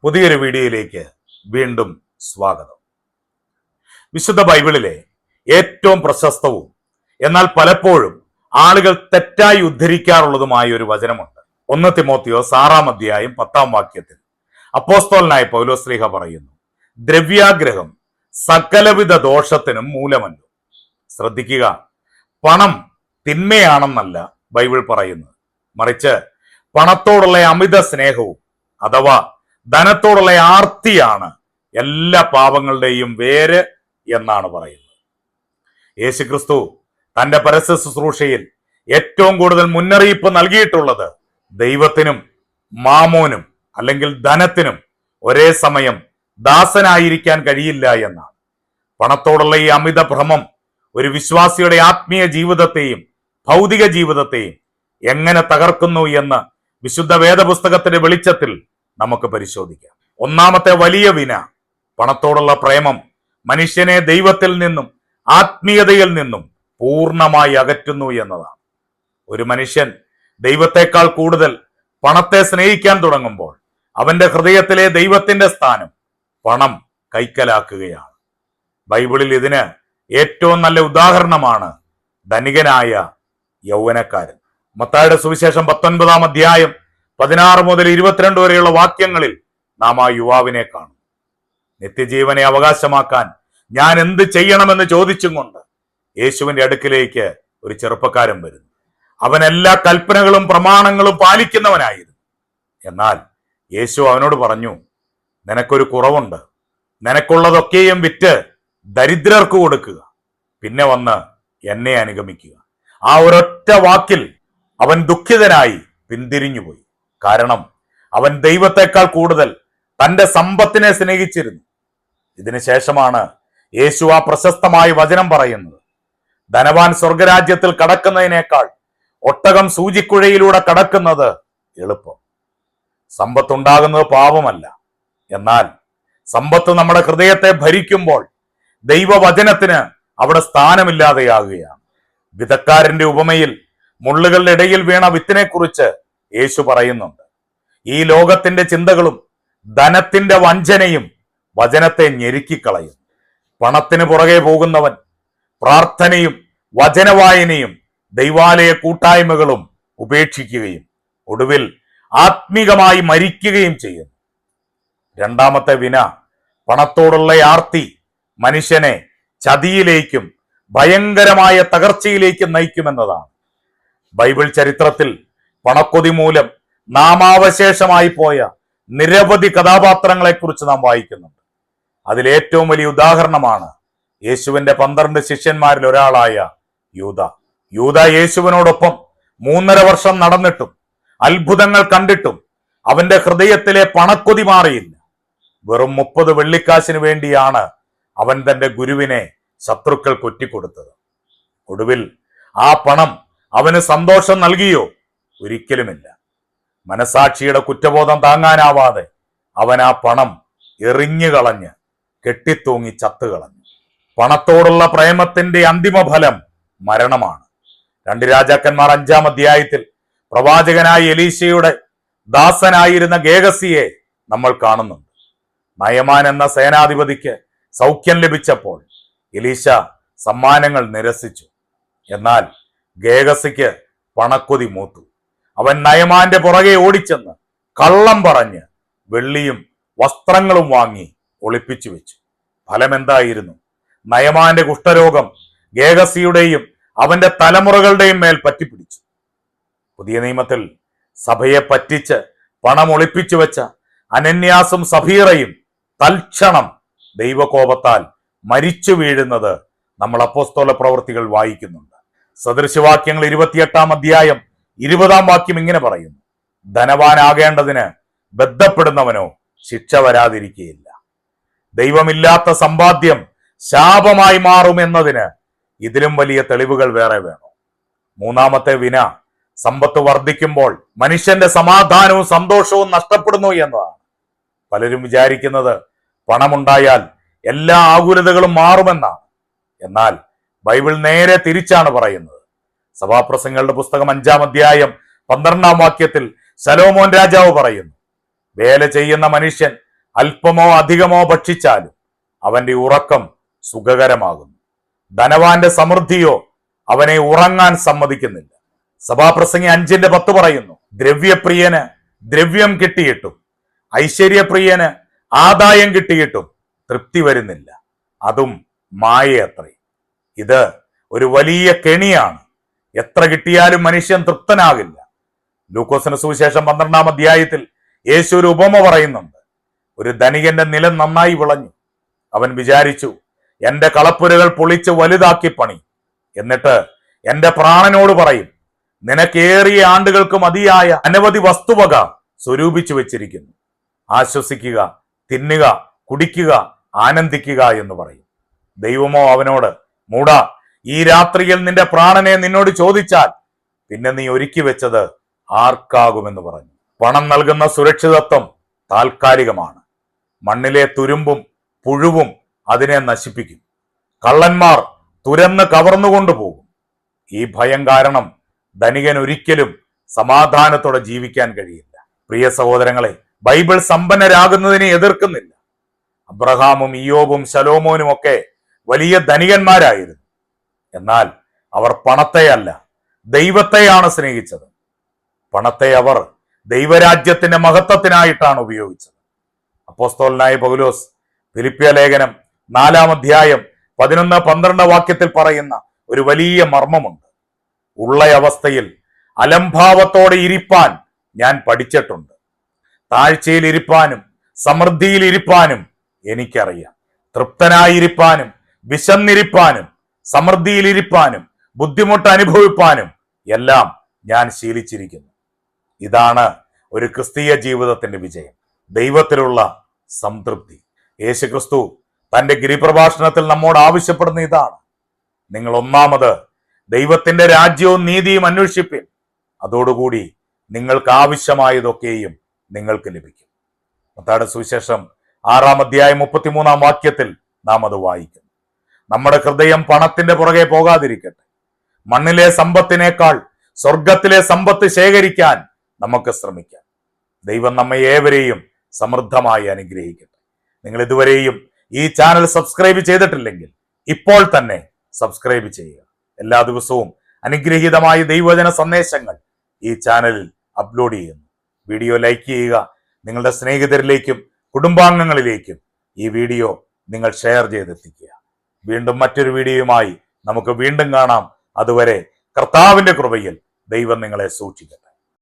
പുതിയൊരു വീഡിയോയിലേക്ക് വീണ്ടും സ്വാഗതം. വിശുദ്ധ ബൈബിളിലെ ഏറ്റവും പ്രശസ്തവും എന്നാൽ പലപ്പോഴും ആളുകൾ തെറ്റായി ഉദ്ധരിക്കാറുള്ളതുമായ ഒരു വചനമുണ്ട്. 1 തിമോത്തിയോസ് 6 അധ്യായം 10 അപ്പോസ്തലനായ പൗലോസ് ശ്ലീഹ പറയുന്നു, ദ്രവ്യാഗ്രഹം സകലവിധ ദോഷത്തിനും മൂലമല്ലോ. ശ്രദ്ധിക്കുക, പണം തിന്മയാണെന്നല്ല ബൈബിൾ പറയുന്നത്, മറിച്ച് പണത്തോടുള്ള അമിത സ്നേഹവും അഥവാ ധനത്തോടുള്ള ആർത്തിയാണ് എല്ലാ പാപങ്ങളുടെയും വേര് എന്നാണ് പറയുന്നത്. യേശുക്രിസ്തു തന്റെ പരസ്യ ശുശ്രൂഷയിൽ ഏറ്റവും കൂടുതൽ മുന്നറിയിപ്പ് നൽകിയിട്ടുള്ളത് ദൈവത്തിനും മാമോനും അല്ലെങ്കിൽ ധനത്തിനും ഒരേ സമയം ദാസനായിരിക്കാൻ കഴിയില്ല എന്നാണ്. പണത്തോടുള്ള ഈ അമിത ഭ്രമം ഒരു വിശ്വാസിയുടെ ആത്മീയ ജീവിതത്തെയും ഭൗതിക ജീവിതത്തെയും എങ്ങനെ തകർക്കുന്നു എന്ന് വിശുദ്ധ വേദപുസ്തകത്തിന്റെ വെളിച്ചത്തിൽ നമുക്ക് പരിശോധിക്കാം. ഒന്നാമത്തെ വലിയ വിന, പണത്തോടുള്ള പ്രേമം മനുഷ്യനെ ദൈവത്തിൽ നിന്നും ആത്മീയതയിൽ നിന്നും പൂർണ്ണമായി അകറ്റുന്നു എന്നതാണ്. ഒരു മനുഷ്യൻ ദൈവത്തെക്കാൾ കൂടുതൽ പണത്തെ സ്നേഹിക്കാൻ തുടങ്ങുമ്പോൾ അവന്റെ ഹൃദയത്തിലെ ദൈവത്തിന്റെ സ്ഥാനം പണം കൈക്കലാക്കുകയാണ്. ബൈബിളിൽ ഇതിന് ഏറ്റവും നല്ല ഉദാഹരണമാണ് ധനികനായ യൗവനക്കാരൻ. മത്തായിയുടെ സുവിശേഷം 19 അധ്യായം 16 മുതൽ 22 വരെയുള്ള വാക്യങ്ങളിൽ നാം ആ യുവാവിനെ കാണും. നിത്യജീവനെ അവകാശമാക്കാൻ ഞാൻ എന്ത് ചെയ്യണമെന്ന് ചോദിച്ചും കൊണ്ട് യേശുവിന്റെ അടുക്കിലേക്ക് ഒരു ചെറുപ്പക്കാരൻ വരുന്നു. അവൻ എല്ലാ കൽപ്പനകളും പ്രമാണങ്ങളും പാലിക്കുന്നവനായിരുന്നു. എന്നാൽ യേശു അവനോട് പറഞ്ഞു, നിനക്കൊരു കുറവുണ്ട്, നിനക്കുള്ളതൊക്കെയും വിറ്റ് ദരിദ്രർക്ക് കൊടുക്കുക, പിന്നെ വന്ന് എന്നെ അനുഗമിക്കുക. ആ ഒരൊറ്റ വാക്കിൽ അവൻ ദുഃഖിതനായി പിന്തിരിഞ്ഞുപോയി. കാരണം അവൻ ദൈവത്തെക്കാൾ കൂടുതൽ തന്റെ സമ്പത്തിനെ സ്നേഹിച്ചിരുന്നു. ഇതിനു ശേഷമാണ് യേശു ആ പ്രശസ്തമായ വചനം പറയുന്നത്, ധനവാൻ സ്വർഗരാജ്യത്തിൽ കടക്കുന്നതിനേക്കാൾ ഒട്ടകം സൂചിക്കുഴയിലൂടെ കടക്കുന്നത് എളുപ്പം. സമ്പത്തുണ്ടാകുന്നത് പാപമല്ല, എന്നാൽ സമ്പത്ത് നമ്മുടെ ഹൃദയത്തെ ഭരിക്കുമ്പോൾ ദൈവവചനത്തിന് അവിടെ സ്ഥാനമില്ലാതെയാകുകയാണ്. വിധക്കാരന്റെ ഉപമയിൽ മുള്ളുകളുടെ ഇടയിൽ വീണ വിത്തിനെ കുറിച്ച് യേശു പറയുന്നുണ്ട്. ഈ ലോകത്തിന്റെ ചിന്തകളും ധനത്തിന്റെ വഞ്ചനയും വചനത്തെ ഞെരുക്കിക്കളയും. പണത്തിന് പുറകെ പോകുന്നവൻ പ്രാർത്ഥനയും വചനവായനയും ദൈവാലയ കൂട്ടായ്മകളും ഉപേക്ഷിക്കുകയും ഒടുവിൽ ആത്മീകമായി മരിക്കുകയും ചെയ്യുന്നു. രണ്ടാമത്തെ വിന, പണത്തോടുള്ള ആർത്തി മനുഷ്യനെ ചതിയിലേക്കും ഭയങ്കരമായ തകർച്ചയിലേക്കും നയിക്കുമെന്നതാണ്. ബൈബിൾ ചരിത്രത്തിൽ പണക്കൊതി മൂലം നാമാവശേഷമായി പോയ നിരവധി കഥാപാത്രങ്ങളെ കുറിച്ച് നാം വായിക്കുന്നുണ്ട്. അതിലേറ്റവും വലിയ ഉദാഹരണമാണ് യേശുവിന്റെ 12 ശിഷ്യന്മാരിൽ ഒരാളായ യൂദ. യൂദ യേശുവിനോടൊപ്പം 3.5 വർഷം നടന്നിട്ടും അത്ഭുതങ്ങൾ കണ്ടിട്ടും അവന്റെ ഹൃദയത്തിലെ പണക്കൊതി മാറിയില്ല. വെറും 30 വെള്ളിക്കാശിന് വേണ്ടിയാണ് അവൻ തന്റെ ഗുരുവിനെ ശത്രുക്കൾ കൊറ്റിക്കൊടുത്തത്. ഒടുവിൽ ആ പണം അവന് സന്തോഷം നൽകിയോ? ഒരിക്കലുമില്ല. മനസാക്ഷിയുടെ കുറ്റബോധം താങ്ങാനാവാതെ അവൻ ആ പണം എറിഞ്ഞുകളഞ്ഞ് കെട്ടിത്തൂങ്ങി ചത്തുകളഞ്ഞു. പണത്തോടുള്ള പ്രേമത്തിന്റെ അന്തിമ ഫലം മരണമാണ്. 2 രാജാക്കന്മാർ 5 അധ്യായത്തിൽ പ്രവാചകനായ എലീശയുടെ ദാസനായിരുന്ന ഗേഹസിയെ നമ്മൾ കാണുന്നുണ്ട്. നയമാൻ എന്ന സേനാധിപതിക്ക് സൗഖ്യം ലഭിച്ചപ്പോൾ എലീശ സമ്മാനങ്ങൾ നിരസിച്ചു. എന്നാൽ ഗേഹസിക്ക് പണക്കൊതി മൂത്തു. അവൻ നയമാന്റെ പുറകെ ഓടിച്ചെന്ന് കള്ളം പറഞ്ഞ് വെള്ളിയും വസ്ത്രങ്ങളും വാങ്ങി ഒളിപ്പിച്ചു വെച്ചു. ഫലമെന്തായിരുന്നു? നയമാന്റെ കുഷ്ഠരോഗം ഗേഹസിയുടെയും അവന്റെ തലമുറകളുടെയും മേൽ പറ്റിപ്പിടിച്ചു. പുതിയ നിയമത്തിൽ സഭയെ പറ്റിച്ച് പണം ഒളിപ്പിച്ചു വെച്ച അനന്യാസും സഫീറയും തൽക്ഷണം ദൈവകോപത്താൽ മരിച്ചു വീഴുന്നത് നമ്മൾ അപ്പോസ്തല പ്രവൃത്തികൾ വായിക്കുന്നുണ്ട്. സദൃശവാക്യങ്ങൾ 28 അധ്യായം 20 വാക്യം ഇങ്ങനെ പറയുന്നു, ധനവാനാകേണ്ടതിന് ബന്ധപ്പെടുന്നവനോ ശിക്ഷ വരാതിരിക്കുകയില്ല. ദൈവമില്ലാത്ത സമ്പാദ്യം ശാപമായി മാറുമെന്നതിന് ഇതിലും വലിയ തെളിവുകൾ വേറെ വേണോ? മൂന്നാമത്തെ വിന, സമ്പത്ത് വർദ്ധിക്കുമ്പോൾ മനുഷ്യന്റെ സമാധാനവും സന്തോഷവും നഷ്ടപ്പെടുന്നു എന്നതാണ്. പലരും വിചാരിക്കുന്നത് പണമുണ്ടായാൽ എല്ലാ ആകുലതകളും മാറുമെന്നാണ്. എന്നാൽ ബൈബിൾ നേരെ തിരിച്ചാണ് പറയുന്നത്. സഭാപ്രസംഗങ്ങളുടെ പുസ്തകം 5 അധ്യായം 12 വാക്യത്തിൽ ശലോമോൻ രാജാവ് പറയുന്നു, വേല ചെയ്യുന്ന മനുഷ്യൻ അല്പമോ അധികമോ ഭക്ഷിച്ചാലും അവന്റെ ഉറക്കം സുഖകരമാകുന്നു. ധനവാന്റെ സമൃദ്ധിയോ അവനെ ഉറങ്ങാൻ സമ്മതിക്കുന്നില്ല. സഭാപ്രസംഗി 5:10 പറയുന്നു, ദ്രവ്യപ്രിയന് ദ്രവ്യം കിട്ടിയിട്ടും ഐശ്വര്യപ്രിയന് ആദായം കിട്ടിയിട്ടും തൃപ്തി വരുന്നില്ല, അതും മായയത്രേ. ഇത് ഒരു വലിയ കെണിയാണ്. എത്ര കിട്ടിയാലും മനുഷ്യൻ തൃപ്തനാകില്ല. ലൂക്കോസിന് സുവിശേഷം 12-ാം അധ്യായത്തിൽ യേശു ഒരു ഉപമ പറയുന്നുണ്ട്. ഒരു ധനികന്റെ നിലം നന്നായി വിളഞ്ഞു. അവൻ വിചാരിച്ചു, എന്റെ കളപ്പുരകൾ പൊളിച്ച് വലുതാക്കി പണി, എന്നിട്ട് എന്റെ പ്രാണനോട് പറയും, നിനക്കേറിയ ആണ്ടുകൾക്ക് മതിയായ അനവധി വസ്തുവക സ്വരൂപിച്ചു വെച്ചിരിക്കുന്നു, ആശ്വസിക്കുക, തിന്നുക, കുടിക്കുക, ആനന്ദിക്കുക എന്ന് പറയും. ദൈവമോ അവനോട്, മൂടാ, ഈ രാത്രിയിൽ നിന്റെ പ്രാണനെ നിന്നോട് ചോദിച്ചാൽ പിന്നെ നീ ഒരുക്കി വെച്ചത് ആർക്കാകുമെന്ന് പറഞ്ഞു. പണം നൽകുന്ന സുരക്ഷിതത്വം താൽക്കാലികമാണ്. മണ്ണിലെ തുരുമ്പും പുഴുവും അതിനെ നശിപ്പിക്കും. കള്ളന്മാർ തുരന്ന് കവർന്നുകൊണ്ടുപോകും. ഈ ഭയം കാരണം ധനികൻ ഒരിക്കലും സമാധാനത്തോടെ ജീവിക്കാൻ കഴിയില്ല. പ്രിയ സഹോദരങ്ങളെ, ബൈബിൾ സമ്പന്നരാകുന്നതിനെ എതിർക്കുന്നില്ല. അബ്രഹാമും ഇയ്യോബും ശലോമോനും ഒക്കെ വലിയ ധനികന്മാരായിരുന്നു. എന്നാൽ അവർ പണത്തെയല്ല, ദൈവത്തെയാണ് സ്നേഹിച്ചത്. പണത്തെ അവർ ദൈവരാജ്യത്തിന്റെ മഹത്വത്തിനായിട്ടാണ് ഉപയോഗിച്ചത്. അപ്പോസ്തലനായ പൗലോസ് ഫിലിപ്പിയ ലേഖനം 4-ാം അധ്യായം 11-12 വാക്യത്തിൽ പറയുന്ന ഒരു വലിയ മർമ്മമുണ്ട്. ഉള്ള അവസ്ഥയിൽ അലംഭാവത്തോടെ ഇരിപ്പാൻ ഞാൻ പഠിച്ചിട്ടുണ്ട്. താഴ്ചയിൽ ഇരിപ്പാനും സമൃദ്ധിയിൽ ഇരിപ്പാനും എനിക്കറിയാം. തൃപ്തനായിരിക്കാനും വിശന്നിരിപ്പാനും സമൃദ്ധിയിലിരിപ്പാനും ബുദ്ധിമുട്ട് അനുഭവിപ്പാനും എല്ലാം ഞാൻ ശീലിച്ചിരിക്കുന്നു. ഇതാണ് ഒരു ക്രിസ്തീയ ജീവിതത്തിന്റെ വിജയം, ദൈവത്തിലുള്ള സംതൃപ്തി. യേശുക്രിസ്തു തന്റെ ഗിരിപ്രഭാഷണത്തിൽ നമ്മോട് ആവശ്യപ്പെടുന്ന ഇതാണ്: നിങ്ങൾ ഒന്നാമത് ദൈവത്തിന്റെ രാജ്യവും നീതിയും അന്വേഷിപ്പിൻ, അതോടുകൂടി നിങ്ങൾക്ക് ആവശ്യമായതൊക്കെയും നിങ്ങൾക്ക് ലഭിക്കും. മത്തായിയുടെ സുവിശേഷം 6-ാം അധ്യായം 33-ാം വാക്യത്തിൽ നാം അത് വായിക്കുന്നു. നമ്മുടെ ഹൃദയം പണത്തിന്റെ പുറകെ പോകാതിരിക്കട്ടെ. മണ്ണിലെ സമ്പത്തിനേക്കാൾ സ്വർഗത്തിലെ സമ്പത്ത് ശേഖരിക്കാൻ നമുക്ക് ശ്രമിക്കാം. ദൈവം നമ്മെ ഏവരെയും സമൃദ്ധമായി അനുഗ്രഹിക്കട്ടെ. നിങ്ങൾ ഇതുവരെയും ഈ ചാനൽ സബ്സ്ക്രൈബ് ചെയ്തിട്ടില്ലെങ്കിൽ ഇപ്പോൾ തന്നെ സബ്സ്ക്രൈബ് ചെയ്യുക. എല്ലാ ദിവസവും അനുഗ്രഹീതമായ ദൈവവചന സന്ദേശങ്ങൾ ഈ ചാനലിൽ അപ്ലോഡ് ചെയ്യുന്നു. വീഡിയോ ലൈക്ക് ചെയ്യുക. നിങ്ങളുടെ സ്നേഹിതരിലേക്കും കുടുംബാംഗങ്ങളിലേക്കും ഈ വീഡിയോ നിങ്ങൾ ഷെയർ ചെയ്തെത്തിക്കുക. വീണ്ടും മറ്റൊരു വീഡിയോയുമായി നമുക്ക് വീണ്ടും കാണാം. അതുവരെ കർത്താവിന്റെ കൃപയിൽ ദൈവം നിങ്ങളെ സൂക്ഷിക്കട്ടെ.